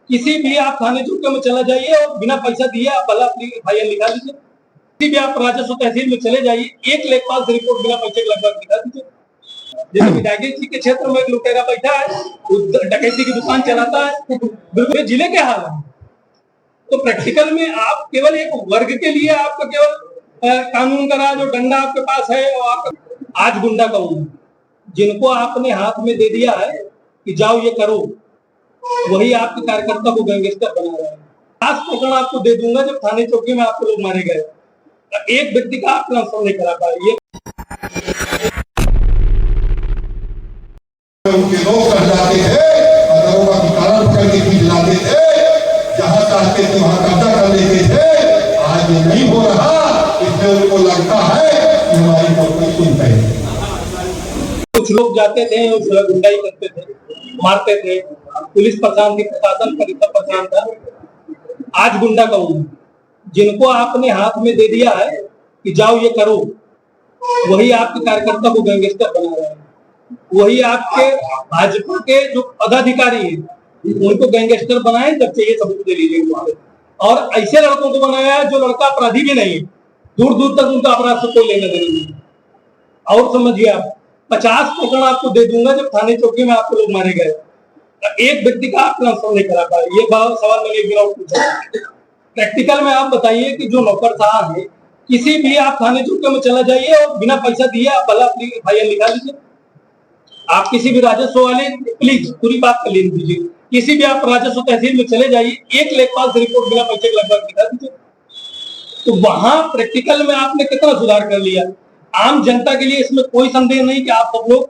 किसी भी आप थाने चौके में चला जाइए और बिना पैसा दिए आप भला अपनी एफआईआर लिखा लीजिए। किसी भी आप राजस्व तहसील में चले जाइए, एक लेखपाल से रिपोर्ट बिना पैसे के लगभग लिखा दीजिए। जैसे विधायक जी के क्षेत्र में एक लुटेरा बैठा है, डकैती की दुकान चलाता है, बिल्कुल जिले के हाल है। तो प्रैक्टिकल में आप केवल एक वर्ग के लिए आपका केवल कानून का राज और डंडा आपके पास है और आप आज गुंडा कहूंगा जिनको आपने हाथ में दे दिया है कि जाओ ये करो, वही आपके कार्यकर्ता को गैंगस्टर बना रहे हैं। खास प्रकरण आपको दे दूंगा जब थाने चौकी में आपको लोग मारे गए, एक व्यक्ति का आप ट्रांसफर नहीं करा पाए। ये उनके लोग कर जाते थे, दरोगा की कारण पकड़ के खींच लाते थे, जहां चाहते थे वहां कब्जा कर लेते थे। आज ये नहीं हो रहा, इसलिए उनको लगता है कि हमारी कोई सुनता है। कुछ लोग जाते थे और गुंडाई करते थे, मारते थे, पुलिस प्रशासन की प्रशासन परिषद प्रशासन था। आज गुंडा कहूंगा जिनको आपने हाथ में दे दिया है कि जाओ ये करो, वही आपके कार्यकर्ता को गैंगस्टर बना रहे हैं। वही आपके भाजपा के जो पदाधिकारी हैं उनको गैंगस्टर बनाए, जब चाहिए सबूत दे लीजिए। और ऐसे लड़कों को बनाया है जो लड़का अपराधी भी नहीं है, दूर दूर तक उनका अपराध से कोई लेना देना नहीं। और समझिए आप 50 प्रकरण आपको दे दूंगा जब थाने चौकी में आपको लोग मारे गए, एक व्यक्ति का आप ट्रांसफर नहीं करा पाए। ये सवाल मैंने एक दिन पूछा। प्रैक्टिकल में आप बताइए कि जो नौकरशाह है, किसी भी आप थाने चौके में चला जाइए और बिना पैसा दिए आप भला अपनी एफआईआर लिखा लीजिए। आप किसी भी राजस्व वाले, प्लीज पूरी बात कर लीजिए, किसी भी आप राजस्व तहसील में चले जाइए, एक लेखपाल से रिपोर्ट बिना पैसे के लगभग लिखा दीजिए। तो वहां प्रैक्टिकल में आपने कितना सुधार कर लिया। आम जनता के लिए इसमें कोई संदेह नहीं कि आप सब लोग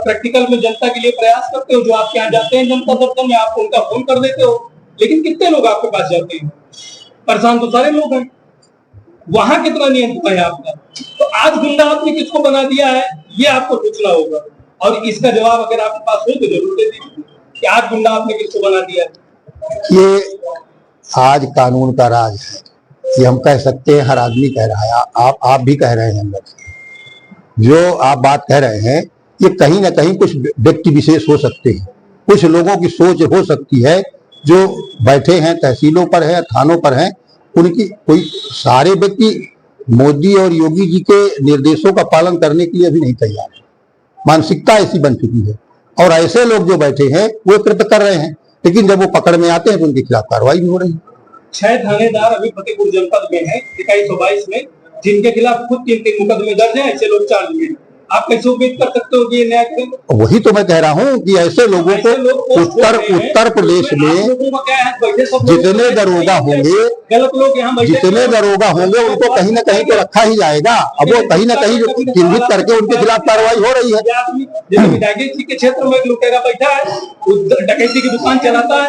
प्रैक्टिकल में जनता के लिए प्रयास करते हो। जो आपके यहाँ जाते हैं जनता दर्शन में, आप उनका फोन कर देते हो, लेकिन कितने लोग आपके पास जाते हैं? परेशान तो सारे लोग हैं। वहां कितना नियंत्रण है आपका? तो आज गुंडा आपने किसको बना दिया है, ये आपको पूछना होगा। और इसका जवाब अगर आपके पास हो तो जरूर दे दीजिए कि आज गुंडा आपने किसको बना दिया है। ये आज कानून का राज है, ये हम कह सकते हैं, हर आदमी कह रहा है, आप भी कह रहे हैं। हम लोग जो आप बात कह रहे हैं, ये कहीं ना कहीं कुछ व्यक्ति विशेष हो सकते हैं, कुछ लोगों की सोच हो सकती है जो बैठे हैं तहसीलों पर है, थानों पर हैं, उनकी कोई सारे व्यक्ति मोदी और योगी जी के निर्देशों का पालन करने के लिए अभी नहीं तैयार है। मानसिकता ऐसी बन चुकी है और ऐसे लोग जो बैठे हैं वो कृत्य कर रहे हैं, लेकिन जब वो पकड़ में आते हैं तो उनके खिलाफ कार्रवाई भी हो रही है। 6 थानेदार अभी फतेहपुर जनपद में है 2122 में, जिनके खिलाफ खुद 3 मुकदमे दर्ज हैं। ऐसे लोग चार्ज में। आप कैसे उम्मीद कर सकते हो कि ये न्याय करेंगे? वही तो मैं कह रहा हूँ कि ऐसे लोगों को उत्तर प्रदेश में जितने दरोगा होंगे, गलत लोग यहाँ जितने दरोगा होंगे उनको कहीं ना कहीं तो रखा ही जाएगा। अब वो कहीं ना कहीं चिन्हित करके उनके खिलाफ कार्रवाई हो रही है। जैसे विधायक जी के क्षेत्र में एक लुटेरा बैठा है, डकैती की दुकान चलाता है,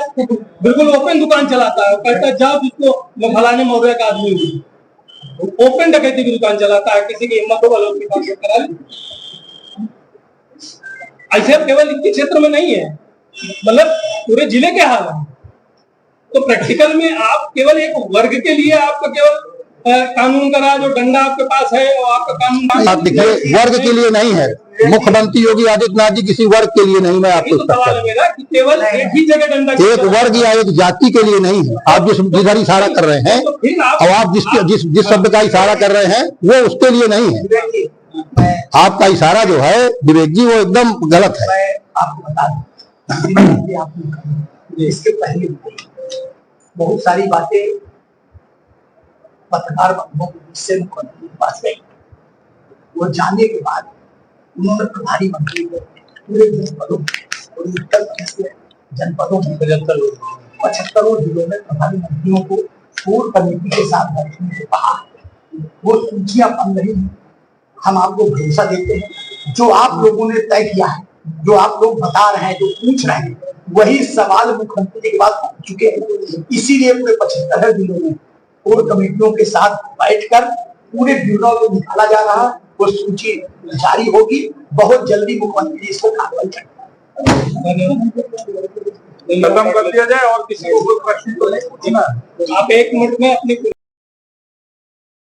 बिल्कुल ओपन दुकान चलाता है, कहता है जाओ जिसको फलाने मौर्य का आदमी हुई, ओपन डकैती की दुकान चलाता है। किसी की हिम्मत हो वालों की बात करा ले। ऐसे केवल इनके क्षेत्र में नहीं है, मतलब पूरे जिले के हाल है। तो प्रैक्टिकल में आप केवल एक वर्ग के लिए आपका केवल कानून का राज और डंडा आपके पास है और आपका कानून। आप देखिए, वर्ग के लिए नहीं है। मुख्यमंत्री योगी आदित्यनाथ जी किसी वर्ग के लिए नहीं। मैं आपको सवाल है मेरा कि केवल एक ही जगह डंडा, एक वर्ग या एक जाति के लिए नहीं है। आप जिधर इशारा कर रहे हैं और आप जिस शब्द का इशारा कर रहे हैं वो उसके लिए नहीं है। आपका इशारा जो है विवेक जी, वो एकदम गलत है। आपको बता दें, इसके पहले बहुत सारी बातें पत्रकार बंधुओं से मुख्यमंत्री के पास गई। वो जानने के बाद उन्होंने प्रभारी मंत्री को पूरे जनपदों और उत्तर प्रदेश के जनपदों में 75 जिलों में प्रभारी मंत्रियों को कोर कमेटी के साथ बैठने को कहा। वो सूचियां बन रही हैं। हम आपको भरोसा देते हैं, जो आप लोगों ने तय किया है, जो आप लोग बता रहे हैं, जो पूछ रहे हैं, वही सवाल मुख्यमंत्री के पास पहुंच चुके हैं। इसीलिए पूरे 75 जिलों में कोर कमेटियों के साथ बैठकर पूरे ब्यूरो को निकाला जा रहा है। वो सूची जारी होगी, बहुत जल्दी मुख्यमंत्री इसको कार्रवाई करेंगे। खत्म कर दिया जाए और किसी को कोई प्रश्न तो नहीं पूछना। आप 1 मिनट में अपनी